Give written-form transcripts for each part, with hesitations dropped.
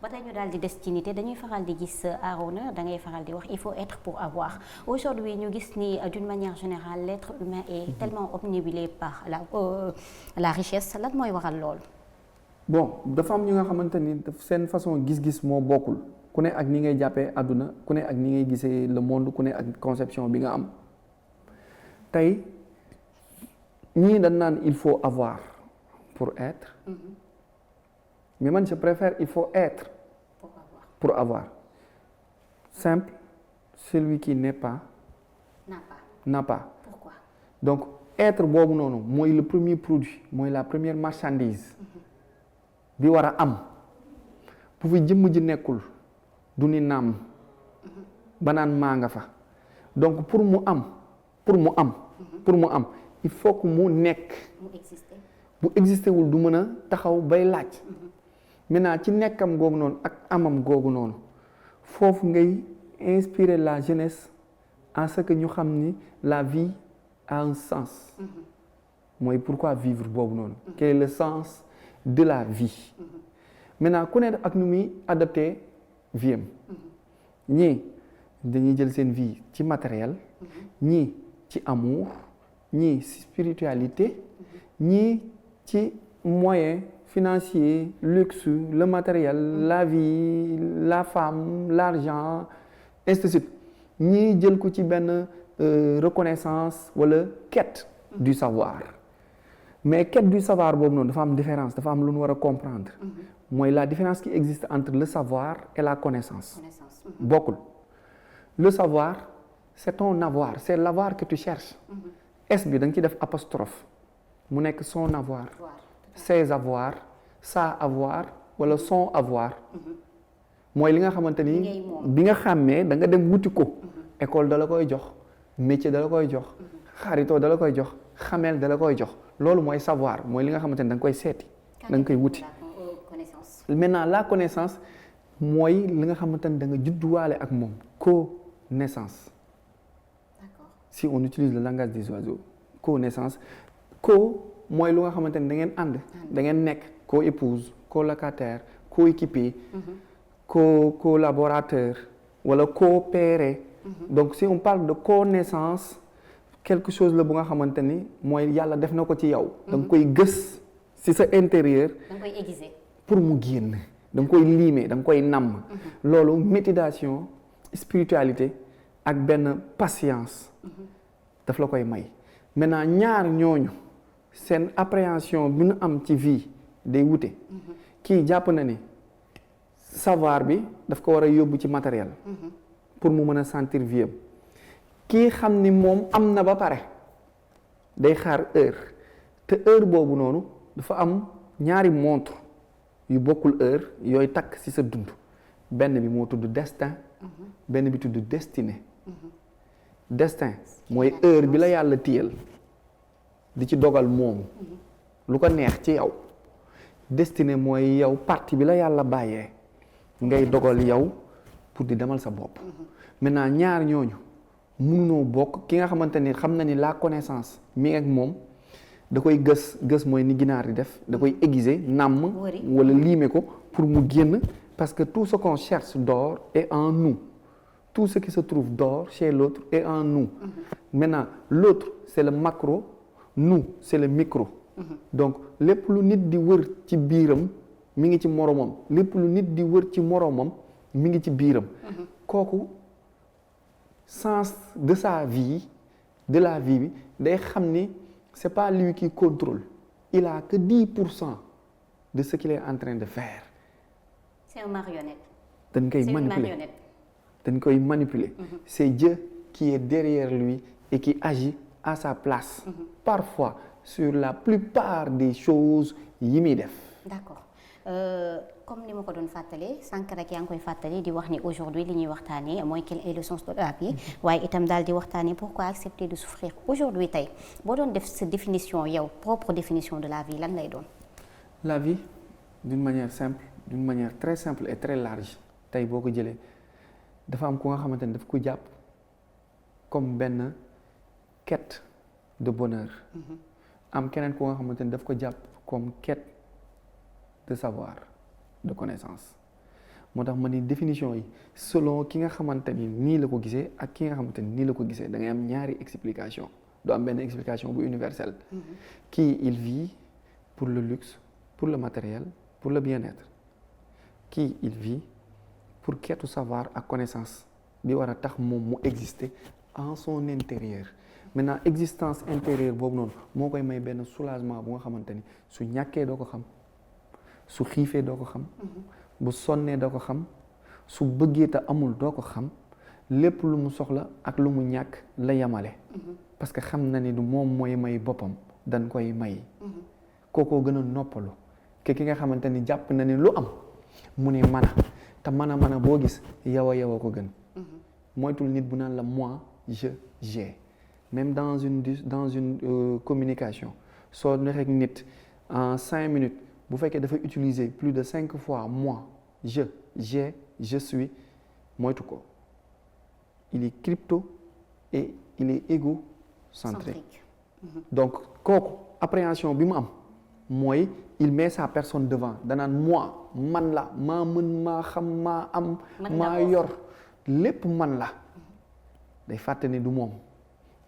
ba tey ñu daal di des ci nit dañuy faral di gis Arona da ngay faral di wax il faut être pour avoir aujourd'hui ñu gis ni d'une manière générale l'être humain est tellement obnubilé par la richesse lan mooy waral lool. bon dafa am ñi nga xamante ni seen façon gis-gis moo bokkul ku ne ak ni ngay jàppee àdduna ku ne ak ni ngay gisee le monde ku ne ak conception bi nga am tey ñii dañ naan il faut avoir pour être mais man je préfère il faut être pour avoir simple celui qui n'est pas n'a pas pourquoi donc être boobu noonu mooy le premier produit mooy la première marchandise bi war a am bu fi jëmm ji nekkul du ni naam ba naan maa nga fa donc pour mu am il faut que mu nekk bu existé wul du mën a taxaw bay laaj maintenant ci nekkam googu noonu ak amam googu noonu foofu ngay inspirer la jeunesse à ce que ñu xam ni la vie a un sens mooy pourquoi vivre boobu noonu quel est le sens de la vie maintenant ku ne ak nu muy adapté vie am ñii dañuy jël seen vie ci matériel ñii ci amour ñii ci spiritualité ñii ci moyen financier luxe le matériel la vie la femme l'argent ainsi de suite ñii jël ko ci benn reconnaissance wala quête du savoir mais quête du savoir boobu noonu dafa am différence dafa am lu ñu war a comprendre mooy la différence qui existe entre le savoir et la connaissance bokkul le savoir c'est ton avoir c'est l'avoir que tu cherches S bi da nga ci def apostrophe mu nekk son avoir ses avoirs sa avoir wala son avoir mooy li nga xamante ni bi nga xàmmee da nga dem wuti ko école da la koy jox métier da la koy jox xaritoo da la koy jox xameel da la koy jox loolu mooy savoir mooy li nga xamante ni da nga koy seeti da nga koy wuti maintenant la connaissance mooy li nga xamante ni da nga judduwaale ak moom connaissance si on utilise le langage des oiseaux connaissance mooy lu nga xamante ni da ngeen ànd da ngeen nekk co-épouse colocataire coéquipier collaborateur wala coopérer donc si on parle de connaissance quelque chose la bu nga xamante ni mooy yàlla def na ko ci yow da nga koy gës ci sa intérieur da nga koy aiguiser pour mu génn da nga koy limer da nga koy namm loolu méditation spiritualité ak benn patience daf la koy may maintenant ñaar ñooñu seen appréhension bi ñu am ci vie day wute kii jàpp na ni savoir bi daf ko war a yóbbu ci matériel pour mu mën a sentir vie am kii xam ni moom am na ba pare day xaar heure te heure boobu noonu dafa am ñaari montre yu bokkul heure yooyu takk ci sa dund benn bi moo tudd destin benn bi tudd destinée destin mooy heure bi la yàlla téyel di ci dogal moom lu ko neex ci yow destinée mooy yow partie bi la yàlla bàyyee ngay dogal yow pour di demal sa bopp maintenant ñaar ñooñu mënunoo bokk ki nga xamante ni xam na ni la connaissance mi ak moom da koy gës mooy ni ginaar di def da koy aiguiser nàmm wala limer ko pour mu génn parce que tout ce qu'on cherche dehors est en nous tout ce qui se trouve dehors chez l'autre est en nous maintenant l'autre c'est le macro nous c'est le micro donc lépp lu nit di wër ci biiram mi ngi ci moromam lépp lu nit di wër ci moromam mi ngi ci biiram kooku sens de sa vie de la vie bi day xam ni c'est pas lui qui contrôle il a que 10% de ce qu'il est en train de faire c'est une marionnette dañ koy manipuler dañ koy manipuler c'est Dieu qui est derrière lui et qui agit à sa place parfois sur la plupart des choses yi muy def d'accord comme ni ma ko doon fàttali sànq rek yaa ngi koy fàttali di wax ni aujourd'hui li ñuy waxtaanee mooy quel est le sens de la vie waaye itam daal di waxtaanee pourquoi accepter de souffrir aujourd'hui tey boo doon def sa définition yow propre définition de la vie lan lay doon. la vie d'une manière simple d'une manière très simple et très large tey boo ko jëlee dafa am ku nga xamante ni daf ko jàpp comme benn quête de bonheur am keneen ku nga xamante ni daf ko jàpp comme quête de savoir de connaissance moo tax ma ni définition yi selon ki nga xamante ni nii la ko gisee ak ki nga xamante ni nii la ko gisee da ngay am ñaari explication du am benn explication bu universelle. Kii il vit pour le luxe, pour le matériel, pour le bien-être. Kii il vit pour quête savoir ak connaissance bi war a tax moom mu exister en son intérieur. Maintenant existence intérieure boobu noonu moo koy may benn soulagement bu nga xamante ni su ñàkkee doo ko xam, su xiifee doo ko xam, bu sonnee doo ko xam, su bëggee te amul doo ko xam, lépp lu mu soxla ak lu mu ñàkk la yamale. Parce que xam na ni du moom mooy may boppam dañ koy may. kookoo gën a noppalu ke ki nga xamante ni jàpp na ni lu am mu ne mën a te mën a boo gis yow a ko gën. moytul nit bu naan la moi je j'ai. Même dans une communication soo nekkee nit en 5 minutes bu fekkee dafa utiliser plus de 5 fois moi je j'ai je suis moytu ko il est crypto et il est égocentrique. Donc kooku appréhension bi mu am mooy il met sa personne devant danaan moi man la maa mën maa xam maa am maa yor lépp man la day fàtte ni du moom.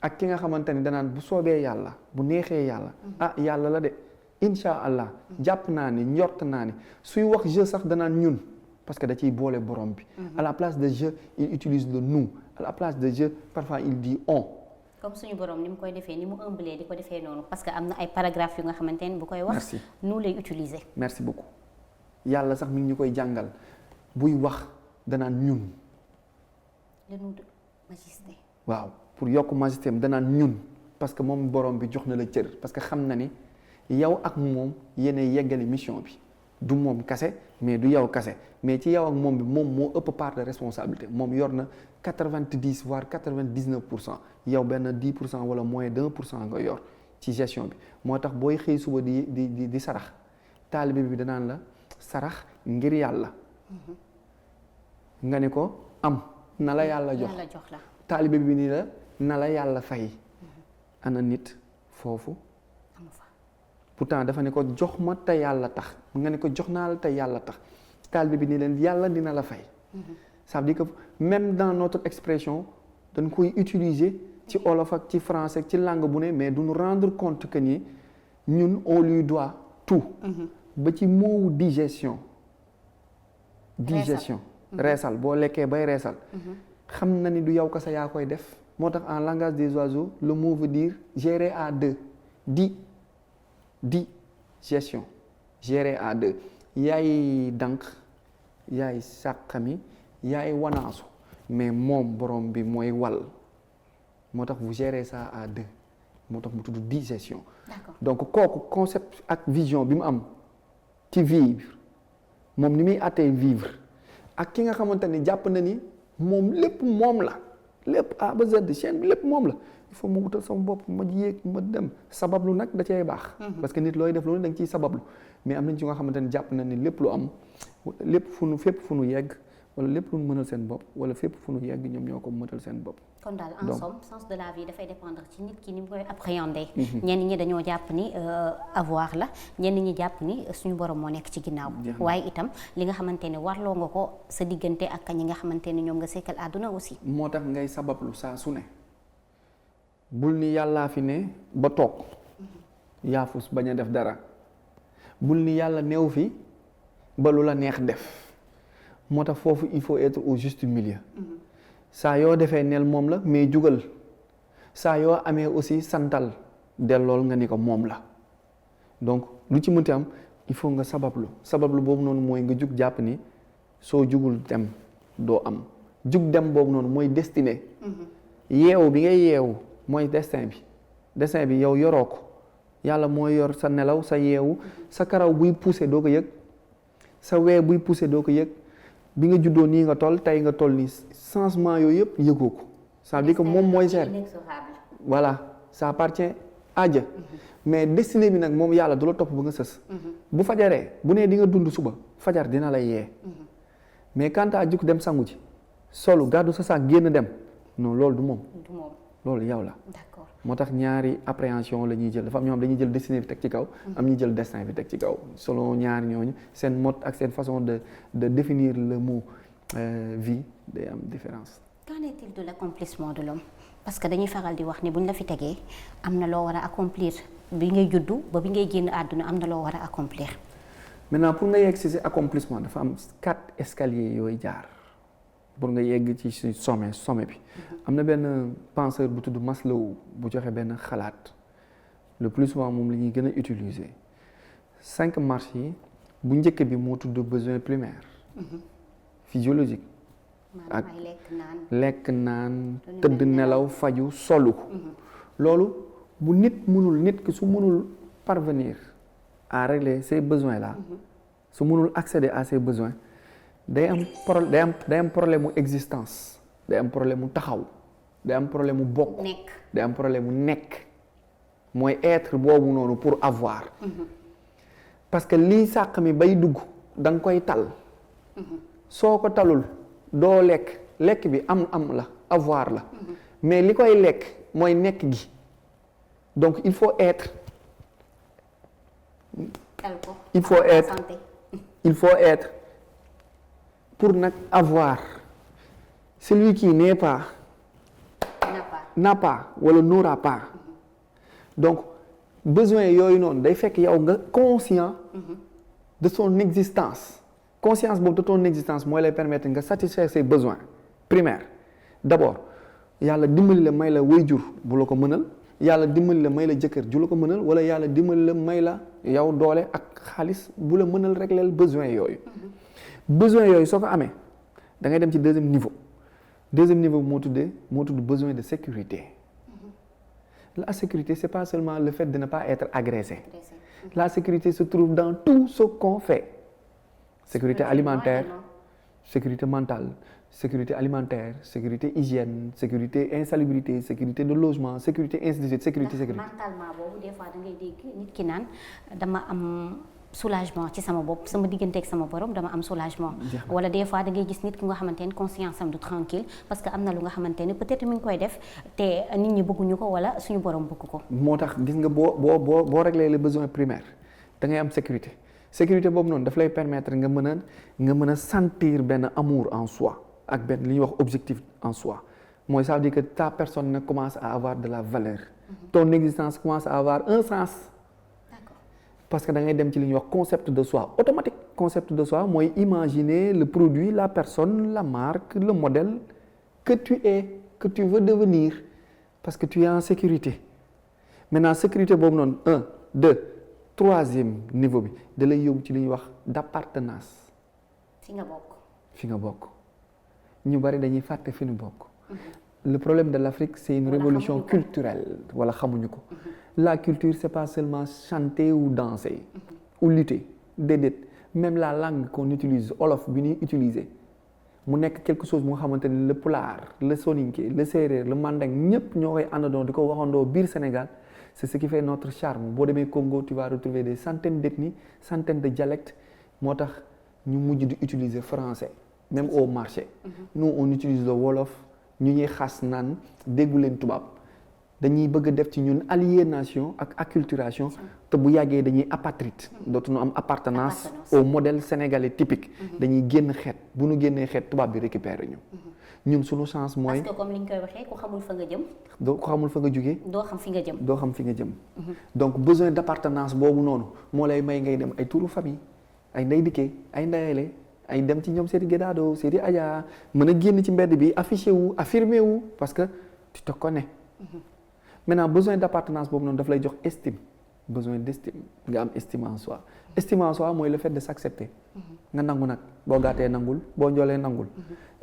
ak ki nga xamante ni danaan bu soobee yàlla bu neexee yàlla yàlla la de incha allah jàpp naa ni njort naa ni suy wax je sax danaan ñun parce que da ciy boole borom bi. À la place de je il utilise le nous à la place de je parfois il dit on. comme suñu borom ni mu koy defee ni mu ëmbalee di ko defee noonu parce que am na ay paragraphes yu nga xamante ne bu koy wax. merci nous lay utiliser. merci beaucoup yàlla sax mi ngi ñu koy jàngal buy wax danaan ñun. le nous de majesté. waaw. pour yokk majesté am danaan ñun parce que moom borom bi jox na la cër parce que xam na ni yow ak moom yéenay yeggali mission bi du moom kase mais du yow kase mais ci yow ak moom bi moom moo ëpp part de responsabilité moom yor na 90 voire 99% yow benn 10% wala moins d'1% nga yor ci gestion bi moo tax booy xëy suba di sarax taalibe bi danaan la sarax ngir yàlla nga ne ko am na la yàlla jox taalibe bi ni la na la yàlla fay ana nit foofu pourtant dafa ne ko jox ma te yàlla tax nga ne ko jox naa la te yàlla tax taalibe bi ni leen yàlla dina la fay. Ça veut dire que même dans notre expression dañ koy utiliser ci olof ak ci français ci langue bu ne mais du nous rendre compte que ni ñun on lui doit tout. ba ci moowu digestion. reesal boo lekkee bay reesal. xam na ni du yow kese yaa koy def moo tax en langage des oiseaux le mot veut dire gérer à deux gestion gérer à deux yaay dànk yaay sàqami yaay wanaasu mais moom borom bi mooy wal moo tax vous gérez ça à deux moo tax mu tudd digestion. donc kooku concept ak vision bi mu am ci vivre moom ni muy àttee vivre ak ki nga xamante ni jàpp na ni moom lépp moom la lépp A ba Z chaîne bi lépp moom la il faut ma wutal sama bopp ma yéeg ma dem sabablu nag da cay baax. parce que nit looy def loolu da nga ciy sabablu mais am nañ ci nga xamante ni jàpp na ni lépp lu am lépp fépp fu nu yegg wala lépp lu nu mënal seen bopp wala fépp fu nu yegg ñoom ñoo ko mënal seen bopp. kon daal en somme sens de la vie dafay dépendre ci nit ki ni mu koy appréhender. ñenn ñi dañoo jàpp ni avoir la ñenn ñi jàpp ni suñu borom moo nekk ci ginnaaw. waaye itam li nga xamante ne warloo nga ko sa diggante ak ñi nga xamante ne ñoom nga sekkal àdduna aussi. moo tax ngay sabablu saa su ne bul ni yàllaa fi ne ba toog yaafus bañ a def dara bul ni yàlla neew fi ba lu la neex def moo tax foofu il faut être au juste milieu. saa yoo defee neel moom la mais jugal saa yoo amee aussi santal dellool nga ni ko moom la donc lu ci mënti am il faut nga sabablu boobu noonu mooy nga jug jàpp ni soo jugul dem doo am jug dem boobu noonu mooy destiné. yeewu bi ngay yeewu mooy destin bi yow yoroo ko yàlla mooy yor sa nelaw sa yeewu sa karaw buy poussé doo ko yëg sa wee buy poussé doo ko yëg bi nga juddoo nii nga toll tey nga toll nii changement yooyu yëpp yëgoo ko ça veut dire que moom mooy gérer voilà ça appartient à Dieu mais destinée bi nag moom yàlla du la topp ba nga sës bu fajaree bu nee di nga dund suba fajar dina la yee mais quant à juk dem sangu ji solu gàddu sa saak génn dem non loolu du moom loolu yow la. D'accord. moo tax ñaari appréhension la ñuy jël dafa am ñoo xam dañuy jël destinée bi teg ci kaw am ñuy jël destin bi teg ci kaw selon ñaari ñooñu seen mode ak seen façon de définir le mot vie day am différence. Qu'en est-il de l'accomplissement de l'homme parce que dañuy faral di wax ni buñ la fi tegee am na loo war a accomplir bi ngay juddu ba bi ngay génn àdduna am na loo war a accomplir. Maintenant pour nga yegg ci accomplissement dafa am 4 escaliers yooyu jaar pour nga yegg ci sommet bi am na benn penseur bu tudd Maslow bu joxe benn xalaat le plus souvent moom la ñuy gën a utiliser 5 marches yi bu njëkk bi moo tudd besoin primaire physiologique ak lekk naan tëdd nelaw faju solu loolu bu nit ki su mënul parvenir à régler ces besoins là su mënul accéder à ces besoins day am problème mu existence day am problème mu taxaw day am problème mu bokk day am problème mu nekk mooy être boobu noonu pour avoir parce que lii sàq mi bay dugg da nga koy tal soo ko talul doo lekk bi am la avoir la mais li koy lekk mooy nekk gi donc il faut être pour nag avoir celui qui n'est pas n'a pas wala n'aura pas donc besoin yooyu noonu day fekk yow nga conscient de son existence conscience boobu de ton existence mooy lay permettre nga satisfaire ses besoins primaires d'abord yàlla dimbali la may la waajur bu la ko mënal yàlla dimbali la may la jëkkër ju la ko mënal wala yàlla dimbali la may la yow doole ak xaalis bu la mënal régler besoin yooyu besoin yooyu soo ko amee da ngay dem ci deuxième niveau moo tudd besoin de sécurité la sécurité c'est pas seulement le fait de ne pas être agressé la sécurité se trouve dans tout ce qu'on fait sécurité alimentaire sécurité mentale sécurité alimentaire sécurité hygiène sécurité insalubrité sécurité de logement sécurité ainsi de suite sécurité. mentalement boobu des fois da ngay dégg nit ki naan dama am soulagement ci sama bopp sama digganteeg sama borom dama am soulagement wala des fois da ngay gis nit ki nga xamante ne conscience am du tranquille parce que am na lu nga xamante ne peut-être mi ngi koy def te nit ñi bëgguñu ko wala suñu borom bëgg ko. moo tax gis nga boo régler les besoins primaires da ngay am sécurité boobu noonu daf lay permettre nga mën a sentir benn amour en soi ak benn li ñuy wax objectif en soi mooy ça veut dire que ta personne commence à avoir de la valeur ton existence commence à avoir un sens. Parce que da ngay dem ci li ñuy wax concept de soi automatique concept de soi mooy imaginer le produit la personne la marque le modèle que tu es que tu veux devenir parce que tu es en sécurité maintenant sécurité boobu noonu 1 2 troisième niveau bi da lay yóbbu ci li ñuy wax d'appartenance. fi nga bokk. ñu bari dañuy fàtte fi ñu bokk. Le problème de l'Afrique c'est une révolution culturelle wala xamuñu ko. La culture c'est pas seulement chanter ou danser ou lutter déedéet même la langue qu'on utilise wolof bi ñuy utiliser mu nekk quelque chose moo xamante ni le pulaar le soninké le séeréer le mandeng ñëpp ñoo koy àndandoo di ko waxandoo biir Sénégal c'est ce qui fait notre charme boo demee Congo tu vas retrouver des centaines d'ethnies centaines de dialectes moo tax ñu mujj di utiliser français même au marché nous on utilise le wolof ñu ñuy xas naan déggu leen tubaab dañuy bëgg a def ci ñun aliénation ak acculturation te bu yàggee dañuy apatride dootuñu am appartenance au modèle sénégalais typique dañuy génn xeet bu ñu génnee xeet tubaab bi récupérer ñu ñun suñu chance mooy parce que comme li ñu koy waxee ku xamul fa nga jëm ku xamul fa nga jógee doo xam fi nga jëm donc besoin d'appartenance boobu noonu moo lay may ngay dem ay turu famille ay ndey dikkee ay ndeyale ay dem ci ñoom Seydi Guédado Seydi Adja mën a génn ci mbedd bi affiché wu affirmé wu parce que tu te connais maintenant besoin d'appartenance boobu noonu daf lay jox estime besoin d'estime nga am estime en soi mooy le fait de s'accepter nga nangu nag boo gàttee nangul boo njoolee nangul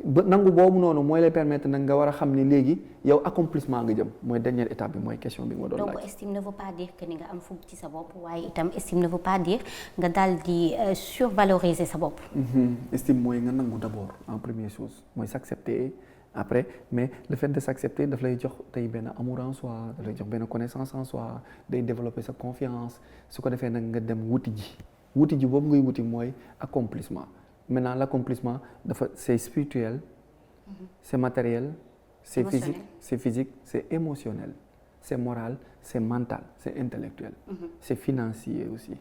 ba nangu boobu noonu mooy lay permettre nag nga war a xam ni léegi yow accomplissement nga jëm mooy dernière étape bi mooy question bi nga doon laaj. donc estime ne veut pas dire que ni nga am fukk ci sa bopp waaye itam estime ne veut pas dire nga daal di survaloriser sa bopp. estime mooy nga nangu d'abord en première chose mooy s'accepter après mais le fait de s'accepter daf lay jox tey benn amour en soi daf lay jox benn connaissance en soi day développer sa confiance su ko defee nag nga dem wuti ji boobu ngay wuti mooy accomplissement maintenant l'accomplissement c'est spirituel c'est matériel c'est physique c'est émotionnel c'est moral c'est mental c'est intellectuel c'est financier aussi